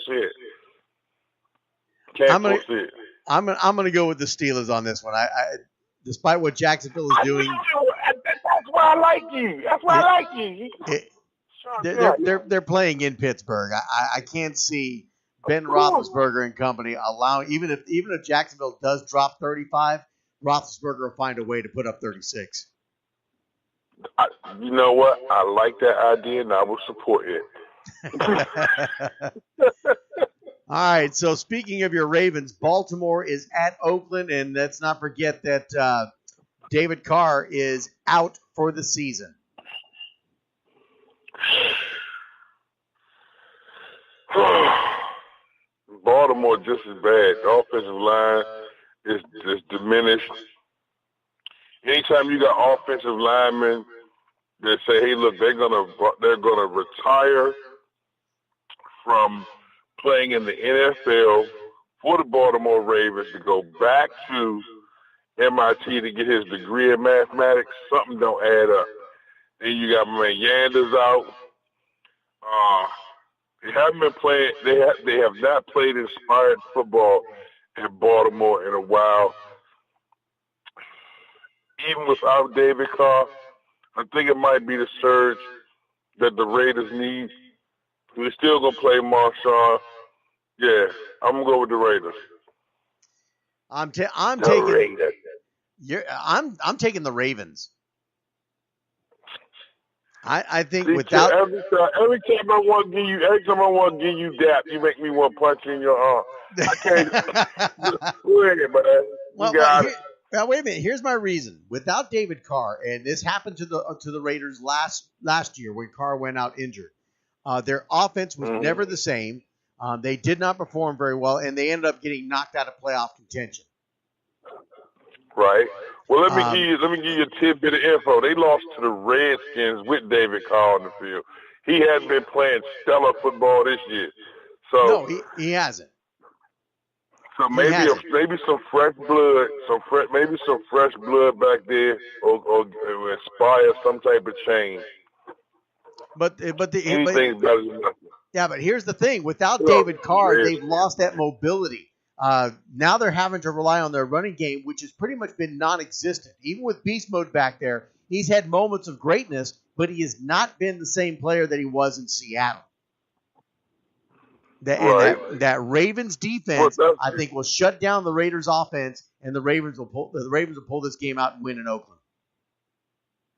foresee it. Can't foresee it. I'm gonna go with the Steelers on this one. I despite what Jacksonville is doing. That's why I like you. That's why I like you. They're playing in Pittsburgh. I can't see Ben Roethlisberger and company allowing even if Jacksonville does drop 35, Roethlisberger will find a way to put up 36. You know what? I like that idea, and I will support it. All right, so speaking of your Ravens, Baltimore is at Oakland, and let's not forget that David Carr is out for the season. Baltimore just as bad. The offensive line is diminished. Anytime you got offensive linemen that say, "Hey, look, they're gonna retire from playing in the NFL for the Baltimore Ravens to go back to MIT to get his degree in mathematics," something don't add up. Then you got my man Yanders out. They haven't been playing. They have not played inspired football in Baltimore in a while. Even without David Carr, I think it might be the surge that the Raiders need. We're still gonna play Marshawn. Yeah, I'm gonna go with the Raiders. I'm taking the Ravens. I think without every time I want to give you dap, you make me want to punch you in your arm. I can't. Go ahead, man. Now wait a minute. Here's my reason. Without David Carr, and this happened to the Raiders last year when Carr went out injured. Their offense was never the same. They did not perform very well, and they ended up getting knocked out of playoff contention. Right. Well, let me give you a tidbit of info. They lost to the Redskins with David Carr on the field. He hasn't been playing stellar football this year. So no, he hasn't. So maybe some fresh blood, maybe some fresh blood back there, or inspire some type of change. Anything's better than nothing. Yeah, but here's the thing: without David Carr, they've lost that mobility. Now they're having to rely on their running game, which has pretty much been non-existent. Even with Beast Mode back there, he's had moments of greatness, but he has not been the same player that he was in Seattle. That Ravens defense, I think, will shut down the Raiders offense, and the Ravens will pull this game out and win in Oakland.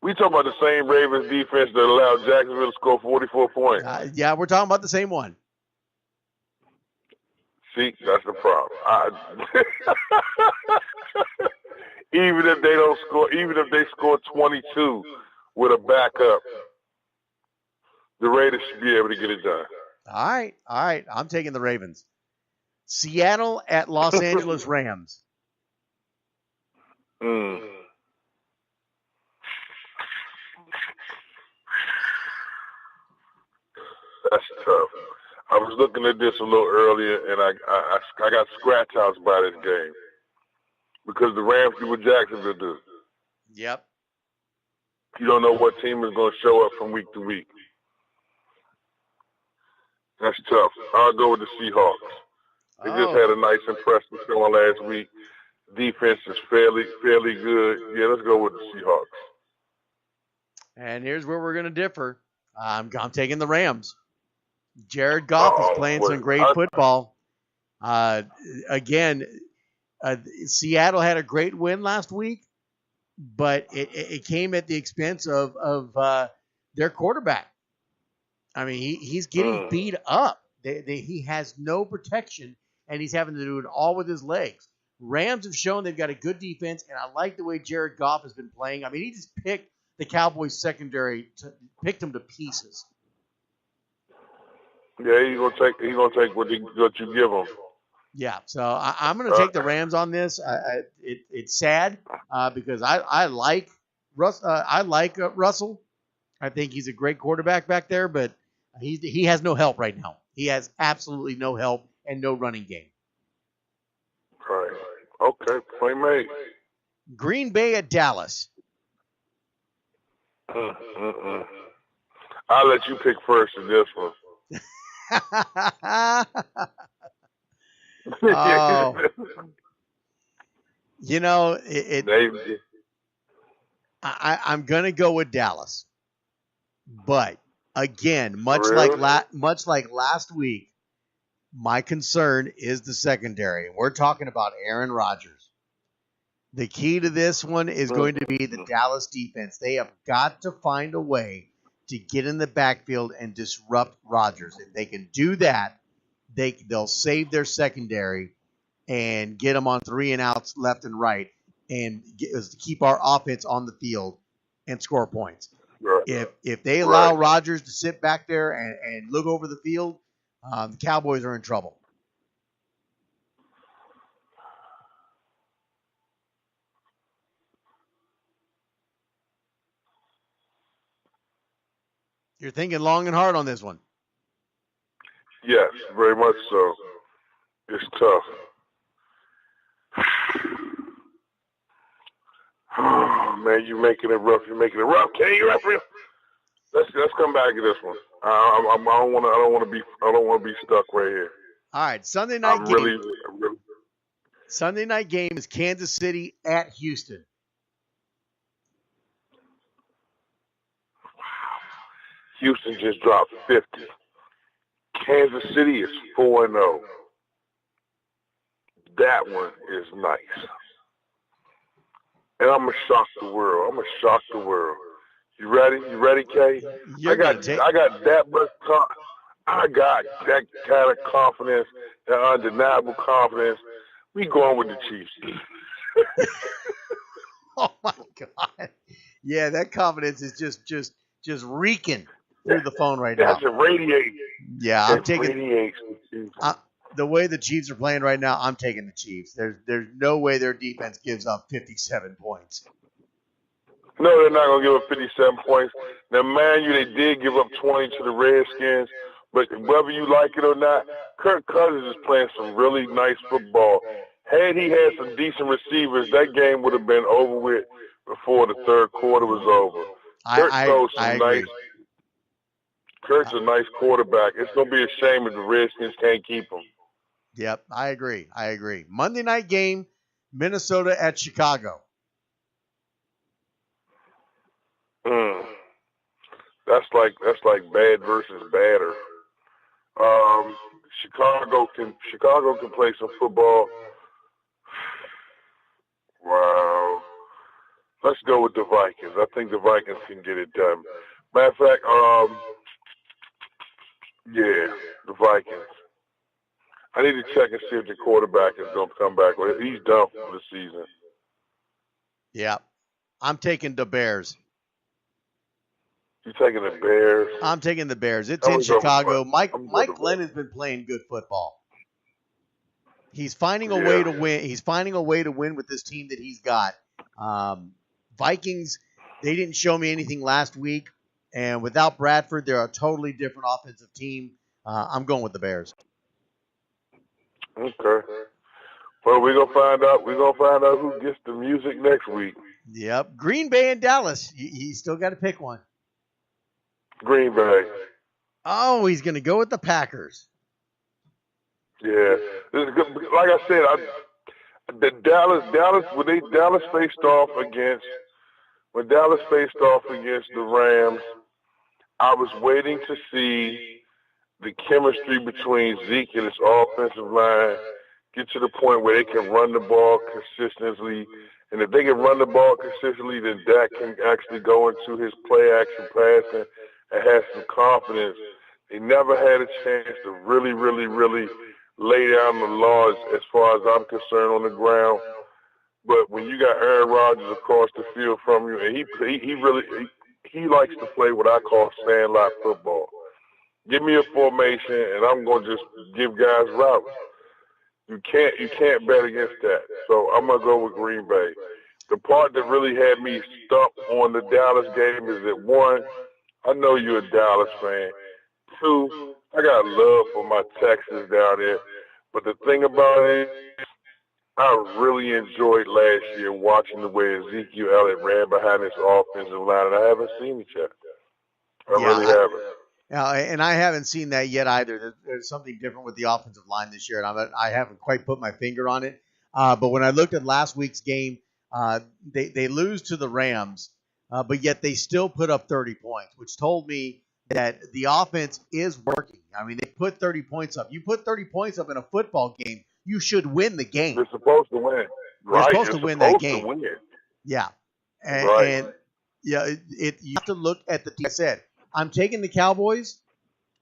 We talking about the same Ravens defense that allowed Jacksonville to score 44 points. Yeah, we're talking about the same one. See, that's the problem. Even if they don't score, even if they score 22 with a backup, the Raiders should be able to get it done. All right. I'm taking the Ravens. Seattle at Los Angeles Rams. That's tough. I was looking at this a little earlier, and I got scratch outs by this game because the Rams do what Jacksonville do. Yep. You don't know what team is going to show up from week to week. That's tough. I'll go with the Seahawks. They just had a nice impressive showing last week. Defense is fairly good. Yeah, let's go with the Seahawks. And here's where we're going to differ. I'm taking the Rams. Jared Goff is playing some great football. Again, Seattle had a great win last week, but it came at the expense of their quarterback. I mean, he's getting beat up. He has no protection, and he's having to do it all with his legs. Rams have shown they've got a good defense, and I like the way Jared Goff has been playing. I mean, he just picked the Cowboys secondary, picked them to pieces. Yeah, he's gonna take what you give him. Yeah, so I'm gonna take the Rams on this. It's sad because I like Russell. I think he's a great quarterback back there, but he has no help right now. He has absolutely no help and no running game. Right. Okay. Point made. Green Bay at Dallas. I'll let you pick first in this one. Oh, you know, I'm gonna go with Dallas, but again, much like last week, my concern is the secondary. We're talking about Aaron Rodgers. The key to this one is going to be the Dallas defense. They have got to find a way to get in the backfield and disrupt Rodgers. If they can do that, they'll save their secondary and get them on 3 and outs left and right, and keep our offense on the field and score points. Right. If they allow Rodgers to sit back there and look over the field, the Cowboys are in trouble. You're thinking long and hard on this one. Yes, very much so. It's tough. Oh, man, you're making it rough. Can you referee? Let's come back to this one. I don't want to be stuck right here. All right, Sunday night game. Sunday night game is Kansas City at Houston. Houston just dropped 50. Kansas City is 4-0. That one is nice. And I'm going to shock the world. You ready? You ready, Kay? I got that much I got that kind of confidence, that undeniable confidence. We going with the Chiefs. Oh my God. Yeah, that confidence is just reeking through the phone right now. That's radiating. Yeah, I'm taking the way the Chiefs are playing right now. I'm taking the Chiefs. There's no way their defense gives up 57 points. No, they're not going to give up 57 points. Now, mind you, they did give up 20 to the Redskins, but whether you like it or not, Kirk Cousins is playing some really nice football. Had he had some decent receivers, that game would have been over with before the third quarter was over. I agree. Kirk's a nice quarterback. It's going to be a shame if the Redskins can't keep him. Yep, I agree. Monday night game, Minnesota at Chicago. That's like bad versus badder. Chicago can play some football. Wow. Let's go with the Vikings. I think the Vikings can get it done. Matter of fact, the Vikings. I need to check and see if the quarterback is going to come back. He's done for the season. Yeah. I'm taking the Bears. You taking the Bears? I'm taking the Bears. It's in Chicago. Mike Glenn has been playing good football. He's finding a way to win. He's finding a way to win with this team that he's got. Vikings, they didn't show me anything last week. And without Bradford, they're a totally different offensive team. I'm going with the Bears. Okay. Well, we're going to find out. We're going to find out who gets the music next week. Yep. Green Bay and Dallas. You still got to pick one. Green Bay. Oh, he's going to go with the Packers. Yeah. This is good. Like I said, Dallas faced off against the Rams, I was waiting to see the chemistry between Zeke and his offensive line get to the point where they can run the ball consistently. And if they can run the ball consistently, then Dak can actually go into his play-action passing and have some confidence. They never had a chance to really, really, really lay down the law as far as I'm concerned on the ground. But when you got Aaron Rodgers across the field from you, and he likes to play what I call sandlot football. Give me a formation, and I'm going to just give guys routes. You can't bet against that. So I'm going to go with Green Bay. The part that really had me stuck on the Dallas game is that, one, I know you're a Dallas fan. Two, I got love for my Texans down there. But the thing about it, I really enjoyed last year watching the way Ezekiel Elliott ran behind his offensive line, and I haven't seen it yet. I really haven't. And I haven't seen that yet either. There's something different with the offensive line this year, and I haven't quite put my finger on it. But when I looked at last week's game, they lose to the Rams, but yet they still put up 30 points, which told me that the offense is working. I mean, they put 30 points up. You put 30 points up in a football game, you should win the game. They're supposed to win. You're Right. supposed to win that game. To win. Yeah. Right. And yeah, you have to look at the team. I said, I'm taking the Cowboys,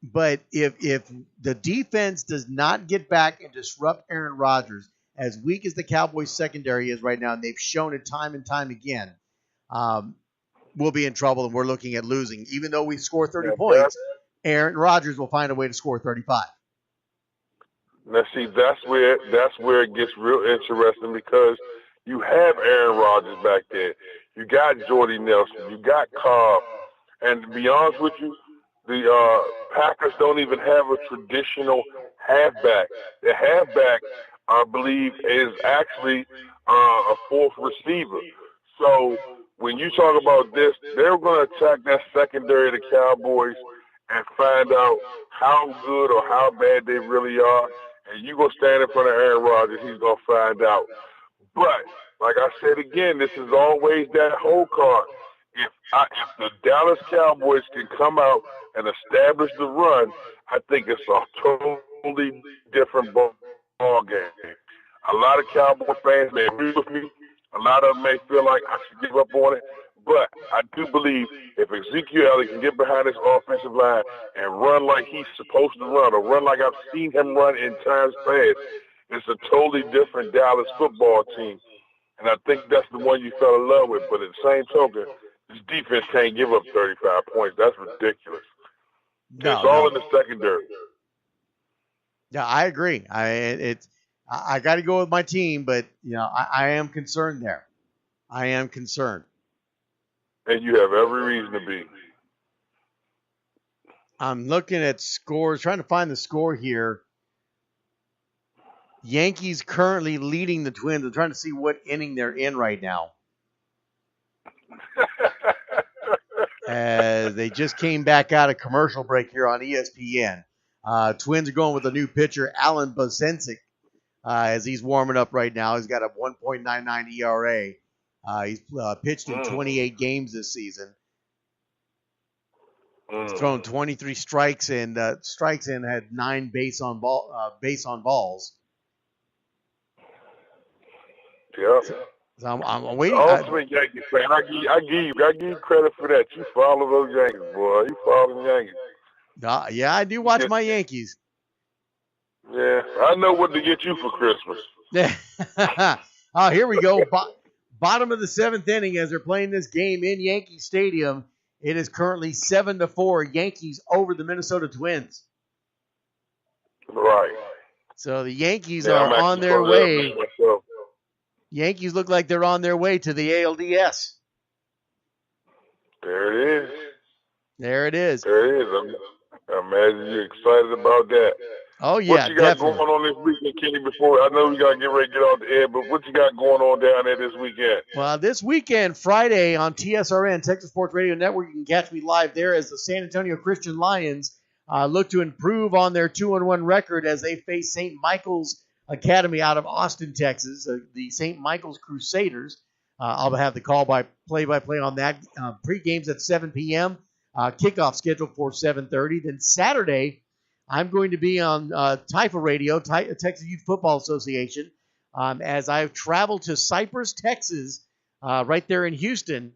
but if the defense does not get back and disrupt Aaron Rodgers, as weak as the Cowboys secondary is right now, and they've shown it time and time again, we'll be in trouble, and we're looking at losing. Even though we score 30 points, Aaron Rodgers will find a way to score 35. Now, see, that's where it gets real interesting because you have Aaron Rodgers back there. You got Jordy Nelson. You got Cobb. And to be honest with you, the Packers don't even have a traditional halfback. The halfback, I believe, is actually a fourth receiver. So when you talk about this, they're going to attack that secondary of the Cowboys and find out how good or how bad they really are. And you go stand in front of Aaron Rodgers, he's going to find out. But, like I said again, this is always that whole card. If the Dallas Cowboys can come out and establish the run, I think it's a totally different ball game. A lot of Cowboy fans may agree with me. A lot of them may feel like I should give up on it. But I do believe if Ezekiel Elliott can get behind his offensive line and run like he's supposed to run, or run like I've seen him run in times past, it's a totally different Dallas football team. And I think that's the one you fell in love with. But at the same token, this defense can't give up 35 points. That's ridiculous. It's all in the secondary. Yeah, I agree. I got to go with my team, but I am concerned there. I am concerned. And you have every reason to be. I'm looking at scores, trying to find the score here. Yankees currently leading the Twins. I'm trying to see what inning they're in right now. As they just came back out of commercial break here on ESPN. Twins are going with a new pitcher, Alan Bosensic, as he's warming up right now. He's got a 1.99 ERA. He's pitched in 28 games this season. He's thrown 23 strikes and had 9 base on balls. Yeah. So I'm waiting. Ultimate Yankees fan. I give you credit for that. You follow those Yankees, boy. You follow the Yankees. Yeah, I do watch my Yankees. Yeah, I know what to get you for Christmas. Oh, here we go. Bottom of the 7th inning as they're playing this game in Yankee Stadium. It is currently 7-4. Yankees over the Minnesota Twins. Right. So the Yankees are on their way. Yankees look like they're on their way to the ALDS. There it is. There it is. There it is. I imagine you're excited about that. Oh, yeah, what you got definitely going on this weekend, Kenny, before I know we got to get ready to get off the air, but what you got going on down there this weekend? Well, this weekend, Friday on TSRN, Texas Sports Radio Network, you can catch me live there as the San Antonio Christian Lions look to improve on their 2-1 record as they face St. Michael's Academy out of Austin, Texas, the St. Michael's Crusaders. I'll have the play-by-play on that. Pre-games at 7 p.m., kickoff scheduled for 7:30. Then Saturday, I'm going to be on TIFA Radio, Texas Youth Football Association, as I've traveled to Cypress, Texas, right there in Houston,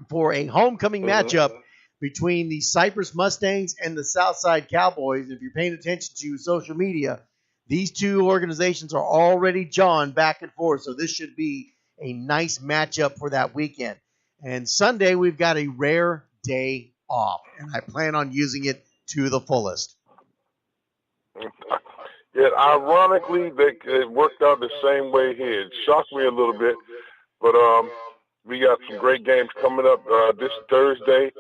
for a homecoming matchup between the Cypress Mustangs and the Southside Cowboys. If you're paying attention to social media, these two organizations are already jawing back and forth, so this should be a nice matchup for that weekend. And Sunday, we've got a rare day off, and I plan on using it to the fullest. Yeah, ironically, it worked out the same way here. It shocked me a little bit, but we got some great games coming up this Thursday.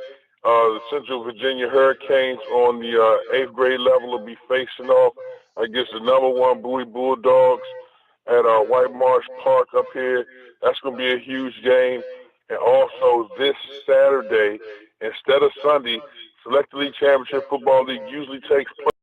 The Central Virginia Hurricanes on the 8th grade level will be facing off against the number 1 Bowie Bulldogs at White Marsh Park up here. That's going to be a huge game. And also this Saturday, instead of Sunday, Select Elite Championship Football League usually takes place